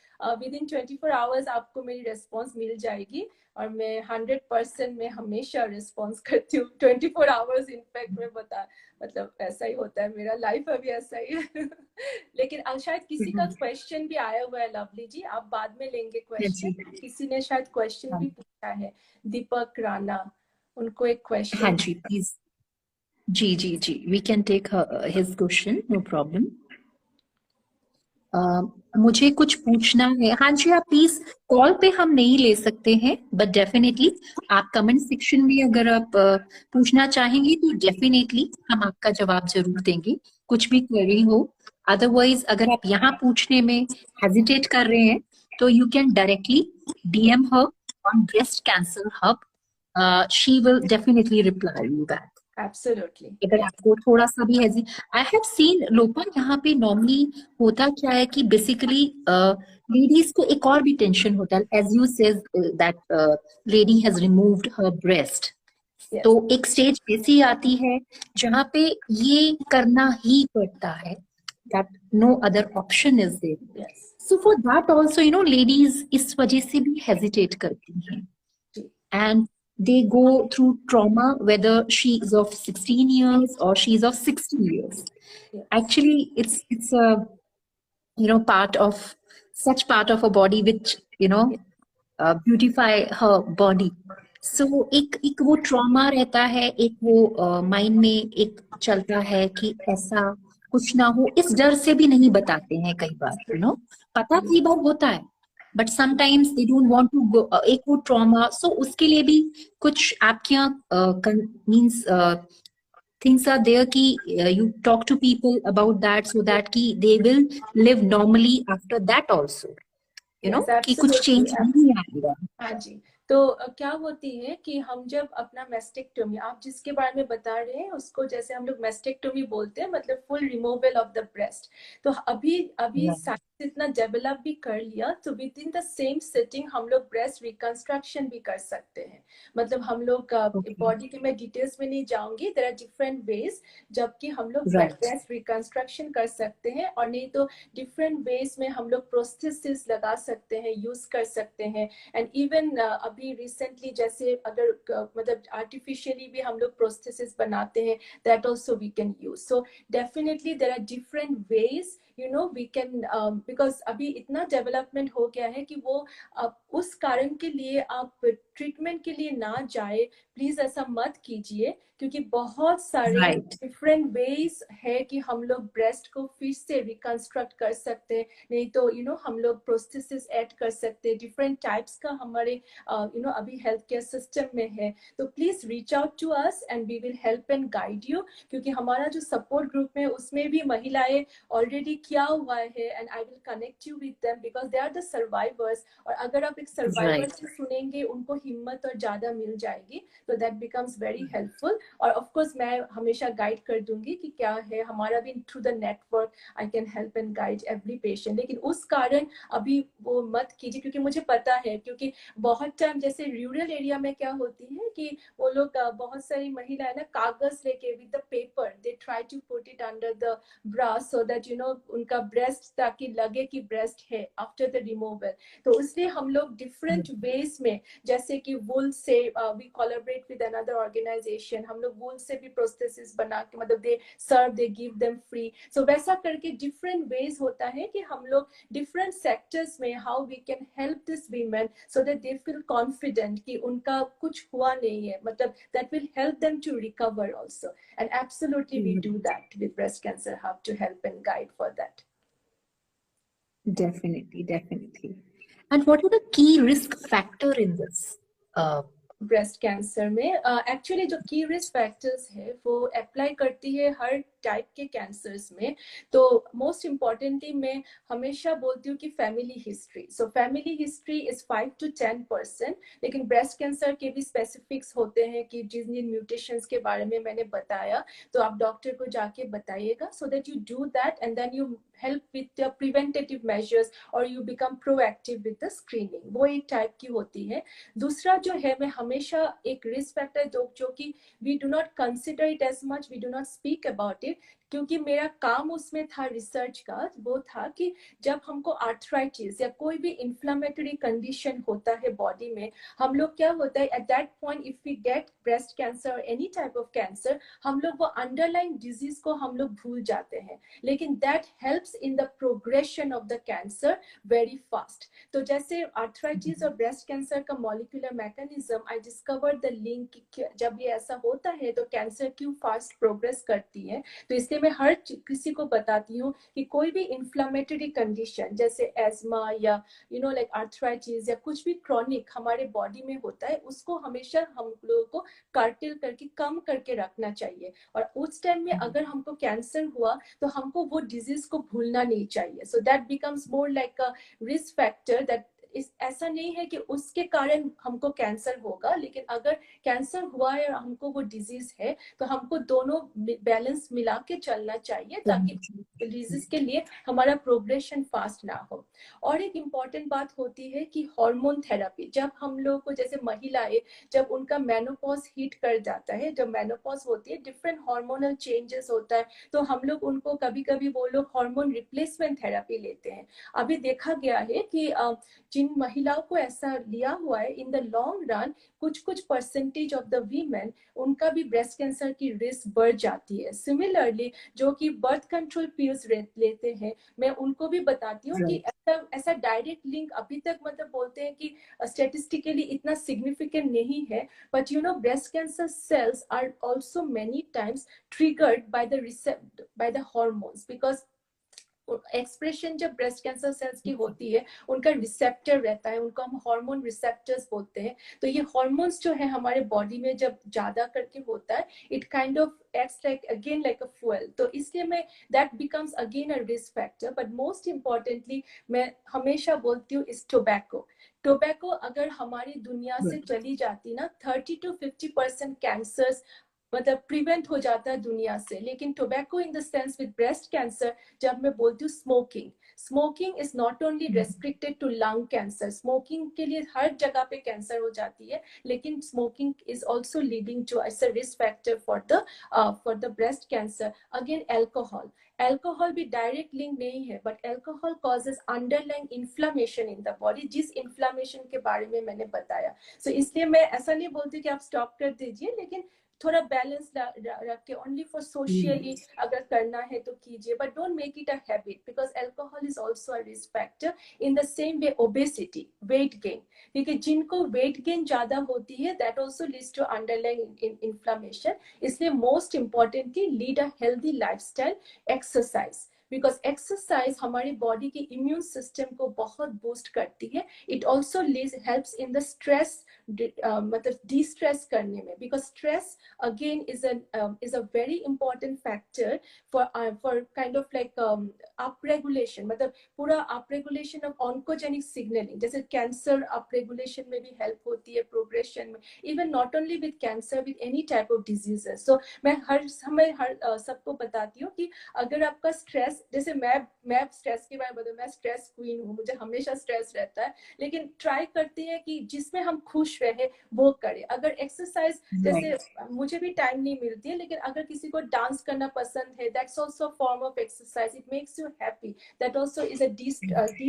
विद इन 24 आवर्स आपको मेरी रेस्पॉन्स मिल जाएगी। और मैं 100% में हमेशा रिस्पॉन्स करती हूँ 24 आवर्स। इनफैक्ट मैं बता, मतलब ऐसा ही होता है, मेरा लाइफ अभी ऐसा ही है। लेकिन शायद किसी का क्वेश्चन भी आया हुआ है लवली जी, आप बाद में लेंगे जी. क्वेश्चन। किसी ने शायद क्वेश्चन भी पूछा है, दीपक राणा, उनको एक हाँ क्वेश्चन। जी, please. जी जी जी, we can take his question, no problem. मुझे कुछ पूछना है. हाँ जी, आप प्लीज, कॉल पे हम नहीं ले सकते हैं, बट डेफिनेटली आप कमेंट सेक्शन में अगर आप पूछना चाहेंगे तो डेफिनेटली हम आपका जवाब जरूर देंगे, कुछ भी क्वेरी हो. अदरवाइज अगर आप यहाँ पूछने में हेजिटेट कर रहे हैं तो you can directly DM her on Breast Cancer Hub. She will definitely reply you back. Absolutely अगर आपको थोड़ा सा भी हेजी, आई हैव सीन लोपा, यहाँ पे नॉर्मली होता क्या है कि बेसिकली लेडीज को एक और भी टेंशन होता है, as you says that lady has removed her breast. तो यस एक स्टेज ऐसी आती है जहाँ पे ये करना ही पड़ता है. that no other option is there. Yes. So for that also, ladies इस वजह से भी hesitate करती हैं. जी. And they go through trauma, whether she is of 16 years or she is of 60 years. Yes. Actually, it's a part of such part of a body which beautify her body. So एक वो trauma रहता है, एक वो mind में एक चलता है कि ऐसा कुछ ना हो, इस डर से भी नहीं बताते हैं कई बार, पता कई बार होता है, but sometimes they don't want to go, एक वो ट्रॉमा, सो उसके लिए भी कुछ आपके यहाँ मींस things are there कि you talk to people about that so that कि they will live normally after that also, Yes, कि कुछ absolutely. चेंज नहीं आएगा. हाँ जी. तो क्या होती है कि हम जब अपना मेस्टेक्टोमी, आप जिसके बारे में बता रहे हैं उसको जैसे हम लोग मेस्टेक्टोमी बोलते हैं, मतलब full removal of the breast. तो अभी Yeah. साइंस इतना डेवलप भी कर लिया, तो with in the same setting हम लोग ब्रेस्ट रिकंस्ट्रक्शन भी कर सकते हैं. मतलब हम लोग Okay. बॉडी के मैं डिटेल्स में नहीं जाऊंगी, देयर आर डिफरेंट वेज, जबकि हम लोग Right. ब्रेस्ट रिकंस्ट्रक्शन कर सकते हैं, और नहीं तो डिफरेंट वेज में हम लोग प्रोस्थेसिस लगा सकते हैं, यूज कर सकते हैं. एंड इवन अभी रिसेंटली जैसे अगर मतलब आर्टिफिशियली भी हम लोग प्रोस्थेसिस बनाते हैं, that also we can use. So definitely there are different ways, we can, because अभी इतना डेवलपमेंट हो गया है कि वो उस कारण के लिए आप ट्रीटमेंट के लिए ना जाए, प्लीज ऐसा मत कीजिए, क्योंकि बहुत सारे Right. डिफरेंट वेज है कि हम लोग ब्रेस्ट को फिर से रिकंस्ट्रक्ट कर सकते हैं. नहीं तो हम लोग प्रोस्थेसिस ऐड कर सकते हैं. डिफरेंट टाइप्स का हमारे अभी हेल्थ केयर सिस्टम में है. तो please reach out to us and we will help and guide you, क्योंकि हमारा जो सपोर्ट ग्रुप है उसमें भी महिलाएं ऑलरेडी किया हुआ है, and I will connect you with them because they are the survivors. और अगर आप एक सर्वाइवर Right. से सुनेंगे, उनको हिम्मत और ज्यादा मिल जाएगी, तो दैट बिकम्स वेरी हेल्पफुल. और ऑफ कोर्स मैं हमेशा गाइड कर दूंगी कि क्या है, हमारा भी through the network I can help and guide every patient. लेकिन उस कारण अभी वो मत कीजिए, क्योंकि मुझे पता है, क्योंकि बहुत टाइम जैसे रूरल एरिया में क्या होती है कि वो लोग बहुत सारी महिलाएं ना कागज लेके with the paper they try to put it under the bra so that उनका ब्रेस्ट, ताकि लगे कि ब्रेस्ट है आफ्टर द रिमूवल. तो इसलिए हम लोग डिफरेंट वेज में, जैसे कि वुल से we collaborate with another organization, हम लोग वुल से भी प्रोस्थेसिस बना के, मतलब they give them free. So वैसा करके डिफरेंट वेज होता है कि हम लोग डिफरेंट सेक्टर्स में how we can help this women so that they feel confident कि उनका कुछ हुआ नहीं है, मतलब that will help them to recover also. And absolutely we do that with breast cancer hub to help and guide for that. Definitely, definitely. And what are the key risk factor in this? Breast cancer में actually जो की risk factors है वो apply करती है हर type के cancers में. तो मोस्ट इम्पॉर्टेंटली मैं हमेशा बोलती हूँ कि family history. So family history is 5 to 10%. लेकिन ब्रेस्ट कैंसर के भी स्पेसिफिक्स होते हैं कि जिन जिन म्यूटेशंस के बारे में मैंने बताया, तो आप डॉक्टर को जाके बताइएगा, so that you do that and then you help with the preventative measures or you become proactive with the screening. वो एक टाइप की होती है. दूसरा जो है, मैं हमेशा एक रिस्क फैक्टर जो कि we do not consider it as much, we do not speak about it, क्योंकि मेरा काम उसमें था रिसर्च का, वो था कि जब हमको आर्थराइटिस या कोई भी इन्फ्लेमेटरी कंडीशन होता है बॉडी में, हम लोग क्या होता है at that point, if we get breast cancer और एनी टाइप ऑफ कैंसर, हम लोग वो अंडरलाइन डिजीज को हम लोग भूल जाते हैं. लेकिन that helps in the progression of the cancer very fast. तो जैसे आर्थराइटिस और ब्रेस्ट कैंसर का molecular mechanism, I discovered the link, जब ये ऐसा होता है तो कैंसर क्यों फास्ट प्रोग्रेस करती है. तो इसलिए मैं हर किसी को बताती हूँ कि कोई भी इन्फ्लेमेटरी कंडीशन जैसे एस्मा या लाइक आर्थराइटिस या कुछ भी क्रॉनिक हमारे बॉडी में होता है, उसको हमेशा हम लोगों को कार्टिल करके कम करके रखना चाहिए. और उस टाइम में अगर हमको कैंसर हुआ तो हमको वो डिजीज को भूलना नहीं चाहिए. So that becomes more like a risk factor that ऐसा नहीं है कि उसके कारण हमको कैंसर होगा, लेकिन अगर कैंसर हुआ है और हमको वो डिजीज है तो हमको दोनों बैलेंस मिला के चलना चाहिए ताकि डिजीज के लिए हमारा प्रोग्रेशन फास्ट ना हो। और एक इम्पॉर्टेंट बात होती है कि हार्मोन थेरेपी, जब हम लोग को जैसे महिलाएं जब उनका मेनोपॉज हिट कर जाता है, जब मेनोपॉज होती है डिफरेंट हार्मोनल चेंजेस होता है, तो हम लोग उनको कभी कभी वो लोग हार्मोन रिप्लेसमेंट थेरेपी लेते हैं। अभी देखा गया है कि जिन महिलाओं को ऐसा लिया हुआ है, इन द लॉन्ग रन कुछ कुछ परसेंटेज ऑफ द वीमेन उनका भी ब्रेस्ट कैंसर की रिस्क बढ़ जाती है। सिमिलरली जो कि बर्थ कंट्रोल पिल्स लेते हैं, मैं उनको भी बताती हूँ कि ऐसा डायरेक्ट लिंक अभी तक मतलब बोलते हैं कि स्टेटिस्टिकली इतना सिग्निफिकेंट नहीं है, but you know breast cancer cells are also many times triggered by the hormones, because expression जब ब्रेस्ट कैंसर सेल्स की होती है उनका रिसेप्टर रहता है, उनको हम हार्मोन रिसेप्टर्स बोलते हैं। तो ये हार्मोन्स जो है हमारे बॉडी में जब ज्यादा करके होता है, it kind of acts like again like a fuel, तो इसलिए मैं that becomes again a risk factor. But most importantly मैं हमेशा बोलती हूँ इस टोबैको। टोबैको अगर हमारी दुनिया से चली जाती ना, 30 to 50% कैंसर्स मतलब प्रिवेंट हो जाता है दुनिया से। लेकिन tobacco in the sense with breast cancer, जब मैं बोलती हूँ smoking, smoking is not only restricted to lung cancer, smoking के लिए हर जगह पे कैंसर हो जाती है, लेकिन smoking is also leading to as a risk factor for the breast cancer. Again alcohol, alcohol भी डायरेक्ट लिंक नहीं है, but alcohol causes underlying inflammation in the body, जिस इन्फ्लामेशन के बारे में मैंने बताया। सो इसलिए मैं ऐसा नहीं बोलती कि आप स्टॉप कर दीजिए, लेकिन थोड़ा बैलेंस रख के ओनली फॉर सोशली अगर करना है तो कीजिए, but don't make it a habit, because alcohol is also a risk factor. In the same way obesity, weight gain, क्योंकि जिनको वेट गेन ज्यादा होती है that also leads to underlying inflammation. इसलिए most importantly lead a healthy lifestyle, exercise, because exercise हमारी body के immune system को बहुत बूस्ट करती है। It also helps in the stress, मतलब डी स्ट्रेस करने में, because stress again is a very important factor for kind of like up regulation, मतलब पूरा up regulation of oncogenic signaling, जैसे कैंसर up regulation में भी हेल्प होती है प्रोग्रेशन में, even not only with cancer, with any type of diseases. So मैं हर समय सबको बताती हूँ कि अगर आपका स्ट्रेस, जैसे मैं स्ट्रेस के बारे में बताऊँ, मैं स्ट्रेस क्वीन हूँ, मुझे हमेशा स्ट्रेस रहता है, लेकिन ट्राई करते हैं कि जिसमें हम खुश रहे वो करें। अगर एक्सरसाइज, जैसे मुझे भी टाइम नहीं मिलती है, लेकिन अगर किसी को डांस करना पसंद है, that's also form of exercise, it makes you happy, that also is a D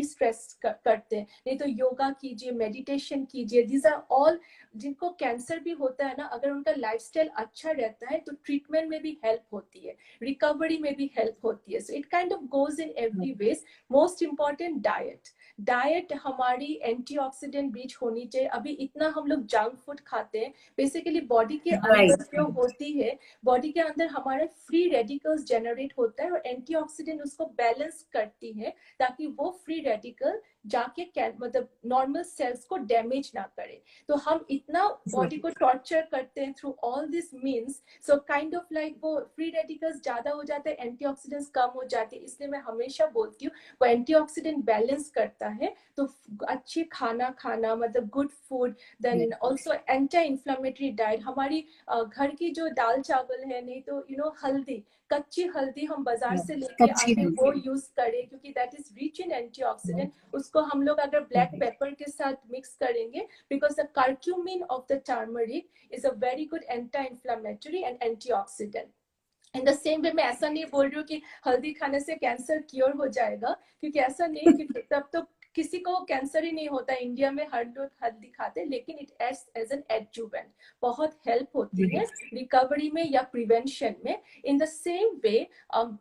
stress करते हैं। नहीं तो योगा कीजिए, मेडिटेशन कीजिए, दीज आर ऑल, जिनको कैंसर भी होता है ना, अगर उनका लाइफस्टाइल अच्छा रहता है तो ट्रीटमेंट में भी हेल्प होती है, रिकवरी में भी हेल्प होती है। So it kind of goes in every ways. Most important diet, diet हमारी एंटीऑक्सीडेंट रिच होनी चाहिए। अभी इतना हम लोग जंक फूड खाते हैं, बेसिकली बॉडी के अंदर जो होती है, बॉडी के अंदर हमारे फ्री रेडिकल्स जनरेट होता है और एंटीऑक्सीडेंट उसको बैलेंस करती है ताकि वो फ्री रेडिकल जाके मतलब नॉर्मल सेल्स को डैमेज ना करे। तो हम इतना बॉडी को टॉर्चर करते हैं through all this means, so kind of like वो फ्री रेडिकल्स ज्यादा हो जाते हैं, एंटीऑक्सीडेंट्स कम हो जाते हैं। इसलिए मैं हमेशा बोलती हूँ वो एंटीऑक्सीडेंट बैलेंस करता है, तो अच्छी खाना खाना, मतलब good food, then also anti inflammatory diet. हमारी घर की जो दाल चावल है, नहीं तो यू नो हल्दी, कच्ची हल्दी हम बाजार से लेके आते हैं वो यूज करें, क्योंकि that is rich in antioxidant. उसको हम लोग अगर ब्लैक पेपर के साथ मिक्स करेंगे, because the curcumin of the turmeric is a very good anti inflammatory and antioxidant. In the same वे मैं ऐसा नहीं बोल रही हूँ कि हल्दी खाने से कैंसर क्योर हो जाएगा, क्योंकि ऐसा नहीं, क्योंकि तब तो किसी को कैंसर ही नहीं होता। इंडिया में हर लोग हल्दी खाते हैं, लेकिन it acts as an adjuvant, बहुत हेल्प होती है रिकवरी में या प्रिवेंशन में। इन द सेम वे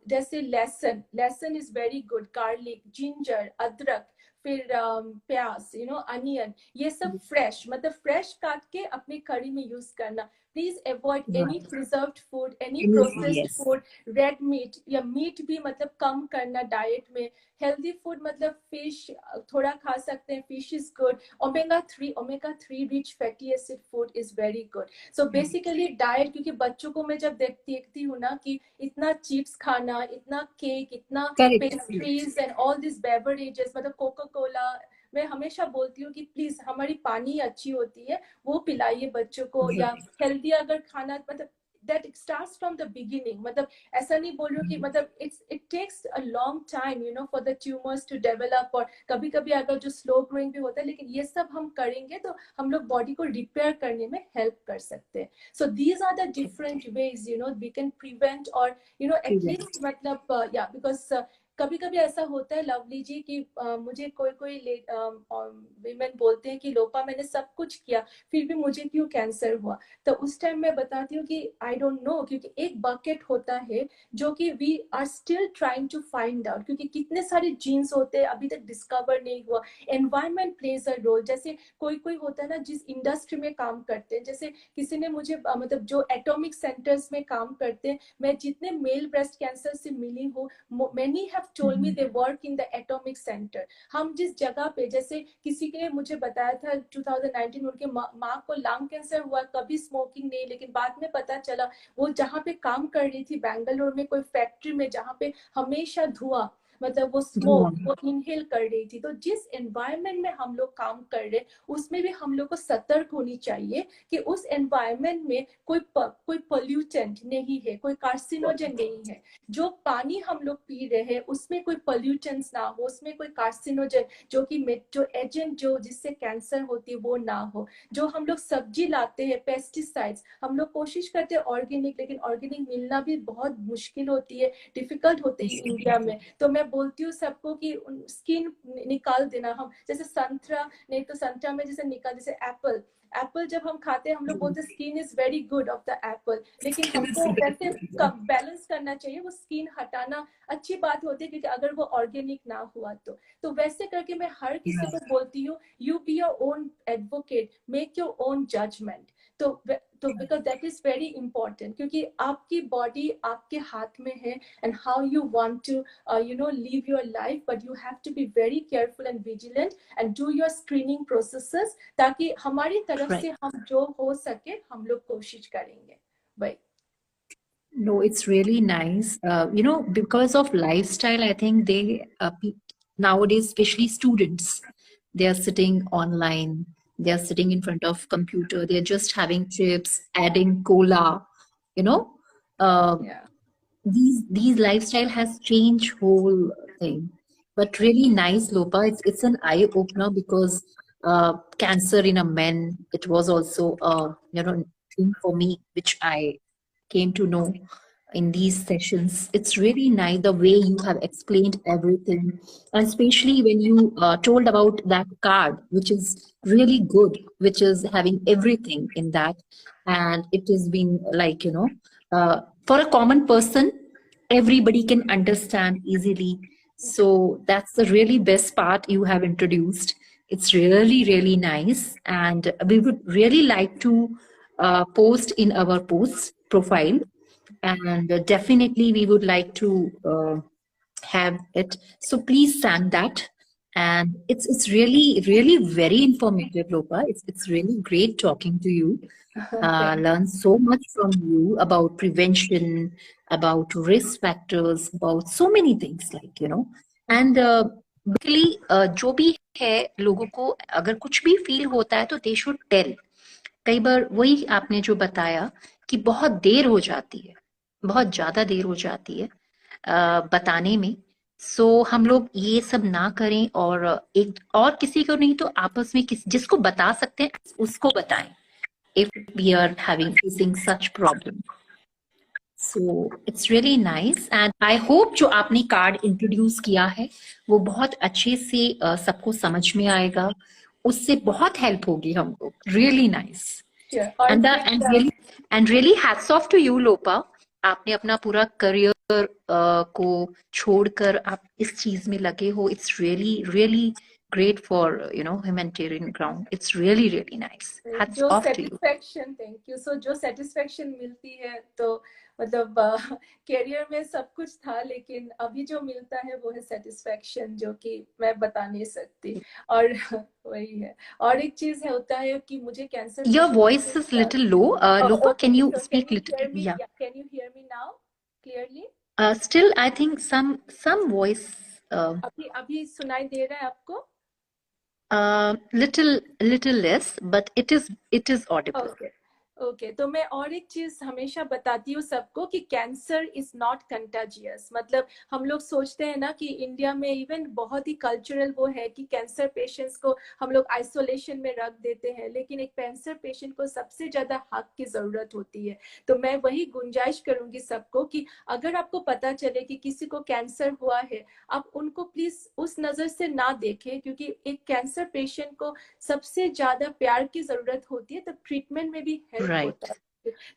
जैसे लहसुन, लहसुन is very good, garlic, ginger, अदरक, फिर प्याज, यू नो अनियन, ये सब फ्रेश, मतलब फ्रेश काट के अपनी करी में यूज करना। Please avoid any preserved food, any processed food, red meat या मीट भी मतलब कम करना डाइट में। हेल्दी फूड मतलब फिश थोड़ा खा सकते हैं, fish is good. Omega 3 rich fatty acid food is very good. So basically diet, क्योंकि बच्चों को मैं जब देखती हूँ ना कि इतना चिप्स खाना, इतना केक, इतना pastries and all this beverages, मतलब कोका कोला, मैं हमेशा बोलती हूँ कि प्लीज हमारी पानी अच्छी होती है वो पिलाइए बच्चों को, या हेल्दी अगर खाना, मतलब that starts from the beginning. मतलब ऐसा नहीं बोल रही हूँ कि मतलब it takes a long time you know for the tumors to develop, और कभी कभी अगर जो स्लो ग्रोइंग भी होता है, लेकिन ये सब हम करेंगे तो हम लोग बॉडी को रिपेयर करने में हेल्प कर सकते हैं. So these are the different ways you know we can prevent, or you know at least मतलब yeah, because कभी कभी ऐसा होता है लवली जी कि मुझे कोई कोई विमेन बोलते हैं कि लोपा मैंने सब कुछ किया फिर भी मुझे क्यों कैंसर हुआ. तो उस टाइम मैं बताती हूँ कि आई डोंट नो, क्योंकि एक बकेट होता है जो कि we are still trying to find out, क्योंकि कितने सारे जीन्स होते हैं अभी तक डिस्कवर नहीं हुआ. Environment plays a role. जैसे कोई कोई होता है ना जिस इंडस्ट्री में काम करते हैं, जैसे किसी ने मुझे मतलब जो एटॉमिक सेंटर्स में काम करते हैं, मैं जितने मेल ब्रेस्ट कैंसर से मिली हूँ, many have told me they work in the atomic center. हम जिस जगह पे, जैसे किसी ने मुझे बताया था 2019 उनके माँ को लंग कैंसर हुआ, कभी स्मोकिंग नहीं, लेकिन बाद में पता चला वो जहाँ पे काम कर रही थी बैंगलोर में कोई फैक्ट्री में जहाँ पे हमेशा धुआं, मतलब वो स्मोक वो इनहेल कर रही थी. तो जिस एनवायरनमेंट में हम लोग काम कर रहे उसमें भी हम लोग को सतर्क होनी चाहिए कि उस एनवायरनमेंट में कोई पोल्यूटेंट नहीं है, कोई कार्सिनोजन नहीं है. जो पानी हम लोग पी रहे हैं उसमें कोई पोल्यूटेंट्स ना हो, उसमें कोई कार्सिनोजन जो कि जो एजेंट जो जिससे कैंसर होती है वो ना हो. जो हम लोग सब्जी लाते हैं पेस्टिसाइड्स, हम लोग कोशिश करते हैं ऑर्गेनिक, लेकिन ऑर्गेनिक मिलना भी बहुत मुश्किल होती है, डिफिकल्ट होती है इंडिया में. तो मैं बोलती हूँ सबको कि स्किन निकाल देना. हम जैसे संतरा, नहीं तो संतरा में जैसे निकाल, जैसे एप्पल, एप्पल जब हम खाते हैं हम लोग बोलते हैं skin is very good of the Apple, लेकिन हमको वैसे बैलेंस करना चाहिए. वो स्किन हटाना अच्छी बात होती है क्योंकि अगर वो ऑर्गेनिक ना हुआ तो वैसे करके मैं हर किसी को बोलती हूँ you be your own advocate, make your own judgement. तो because that is very important, क्योंकि आपकी बॉडी आपके हाथ में है and how you want to you know live your life, but you have to be very careful and vigilant and do your screening processes, ताकि हमारी तरफ से हम जो हो सके हम लोग कोशिश करेंगे भाई. No, it's really nice. Because of lifestyle, I think nowadays, especially students, they are sitting online, they are sitting in front of computer, they are just having chips, adding cola, you know. Yeah. These lifestyle has changed whole thing. But really nice, Lopa. It's an eye opener because cancer in a man, it was also thing for me, which I came to know in these sessions. It's really nice the way you have explained everything, and especially when you told about that card, which is really good, which is having everything in that, and it has been like for a common person, everybody can understand easily. So that's the really best part you have introduced. It's really really nice, and we would really like to post in our post profile, and definitely we would like to have it. So please send that. And it's really really very informative, Lopa. It's really great talking to you. Learn so much from you about prevention, about risk factors, about so many things, like and basically जो भी है, लोगों को अगर कुछ भी feel होता है तो दे शुड टेल. कई बार वही आपने जो बताया कि बहुत देर हो जाती है, बहुत ज्यादा देर हो जाती है बताने में. सो हम लोग ये सब ना करें, और एक और किसी को नहीं तो आपस में जिसको बता सकते हैं उसको बताएं, if we are facing such problem. So it's really nice, and I hope जो आपने कार्ड इंट्रोड्यूस किया है वो बहुत अच्छे से सबको समझ में आएगा, उससे बहुत हेल्प होगी हमको. Really nice. And really hats off to you, Lopa. आपने अपना पूरा करियर को छोड़कर आप इस चीज में लगे हो. It's really really great for humanitarian ground. It's really really nice. Hats जो off to you. Satisfaction, thank you. So जो सेटिस्फेक्शन मिलती है तो मतलब करियर में सब कुछ था, लेकिन अभी जो मिलता है वो है सेटिस्फेक्शन, जो कि मैं बता नहीं सकती. और वही है. और एक चीज है होता है कि मुझे cancer. Your voice is little low. Lopa, okay, can you so speak can you little? hear me? Yeah. Can you hear me now clearly? Still, I think some voice. अभी अभी सुनाई दे रहा है आपको? Little less, but it is audible. Okay okay तो मैं और एक चीज हमेशा बताती हूँ सबको कि कैंसर इज नॉट कंटाजियस। मतलब हम लोग सोचते हैं ना कि इंडिया में इवन बहुत ही कल्चरल वो है कि कैंसर पेशेंट्स को हम लोग आइसोलेशन में रख देते हैं, लेकिन एक कैंसर पेशेंट को सबसे ज्यादा हक की जरूरत होती है। तो मैं वही गुंजाइश करूंगी सबको कि अगर आपको पता चले कि किसी को कैंसर हुआ है, आप उनको प्लीज उस नजर से ना देखें, क्योंकि एक कैंसर पेशेंट को सबसे ज्यादा प्यार की जरूरत होती है, तब ट्रीटमेंट में भी हेल्प होता Right. है।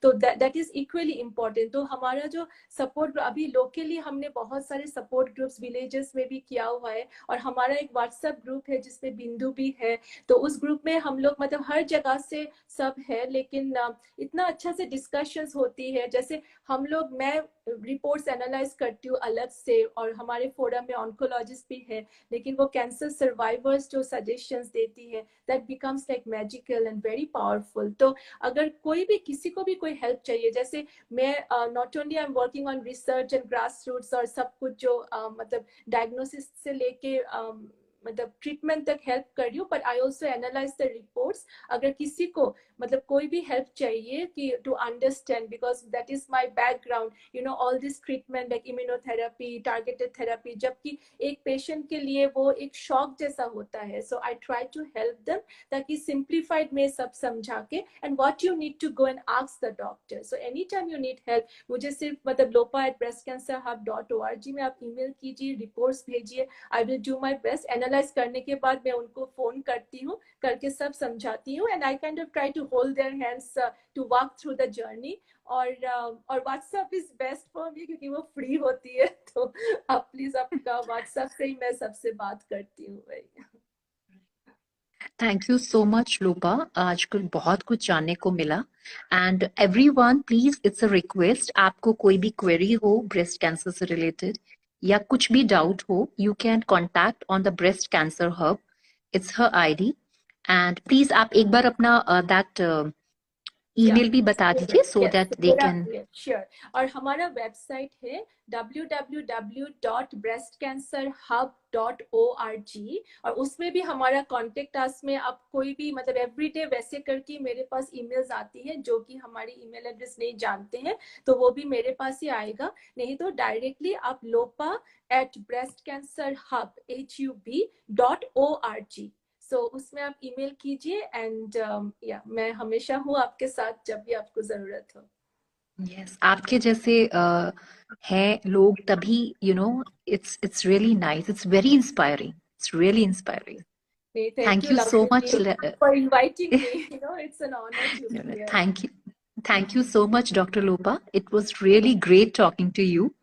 तो दैट इज इक्वली इम्पोर्टेंट। तो हमारा जो सपोर्ट अभी लोकली हमने बहुत सारे सपोर्ट ग्रुप्स विलेजेस में भी किया हुआ है, और हमारा एक व्हाट्सएप ग्रुप है जिसमें बिंदु भी है। तो उस ग्रुप में हम लोग मतलब हर जगह से सब है, लेकिन इतना अच्छा से डिस्कशंस होती है। जैसे हम लोग, मैं रिपोर्ट्स एनालाइज करती हूँ अलग से, और हमारे फोरम में ऑन्कोलॉजिस्ट भी है, लेकिन वो कैंसर सर्वाइवर्स जो सजेशंस देती है, that becomes like magical and very powerful. तो अगर कोई भी किसी को भी कोई हेल्प चाहिए, जैसे मैं not only I am working on research and grass roots और सब कुछ जो मतलब डायग्नोसिस से लेके मतलब ट्रीटमेंट तक हेल्प कर रही हूँ, but I also analyse the reports. अगर किसी को मतलब कोई भी हेल्प चाहिए कि to understand, because that is my background, you know, all this treatment like immunotherapy, targeted therapy, जबकि एक पेशेंट के लिए वो एक शॉक जैसा होता है। So I try to help them, ताकि सिंप्लीफाइड में सब समझा के, and what you need to go and ask the doctor. So any time you need help, मुझे सिर्फ मतलब lopa@breastcancerhub.org में आप ईमेल कीजिए, रिपोर्ट्स भेजिए, I will do my best. Analyse करने के बाद मैं उनको फोन करती हूँ, करके सब समझाती हूँ, and I kind of try to hold their hands to walk through the journey. और WhatsApp is best for me, क्योंकि वो फ्री होती है। तो आप प्लीज आपका व्हाट्सएप से ही मैं सबसे बात करती हूँ भाई। थैंक यू सो मच लोपा, आजकल बहुत कुछ जानने को मिला। And everyone please, it's a request, आपको कोई भी क्वेरी हो ब्रेस्ट कैंसर से रिलेटेड या कुछ भी डाउट हो, you can contact on the breast cancer hub, it's her ID. And please आप एक बार अपना दैट ईमेल भी बता दीजिए सो दैट दे कैन। श्योर। और हमारा वेबसाइट है www.breastcancerhub.org, और उसमें भी हमारा कॉन्टेक्ट अस में आप कोई भी मतलब एवरीडे वैसे करके मेरे पास ईमेल्स आती हैं, जो कि हमारी ईमेल एड्रेस नहीं जानते हैं तो वो भी मेरे पास ही आएगा। नहीं तो डायरेक्टली आप lopa@breastcancerhub.org, सो उसमें आप ईमेल कीजिए, एंड या मैं हमेशा हूँ आपके साथ जब भी आपको जरूरत हो। यस, आपके जैसे हैं लोग तभी, you know, it's really nice, it's very inspiring, it's really inspiring. Thank Thank you, you so lovely much. for inviting me. You know, it's an honor to No, be no, here. thank you. Thank you so much, Dr. Lopa. It was really great talking to you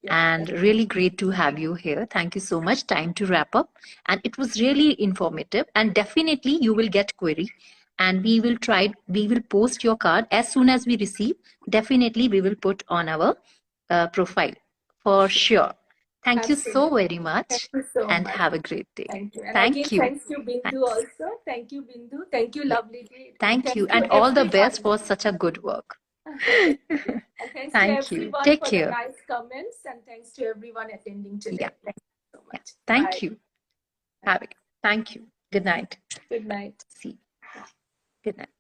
Yeah, and really great to have you here. Thank you so much. Time to wrap up. And it was really informative. And definitely you will get query. And we will post your card as soon as we receive. Definitely we will put on our profile for sure. Thank you so absolutely. very much Thank you so and much. have a great day. Thank you. And again, Thank you. thanks to Bindu Thanks. also. Thank you, Bindu. Thank you, Yeah. lovely. Thank you. Thanks to And all the best everyone. for such a good work. Thank you. And thanks to Thank you. everyone Take for the care. nice comments, and thanks to everyone attending today. Yeah. Thank you so Yeah. much. Thank Bye. you. Have it. Thank you. Good night. Good night. See. Good night.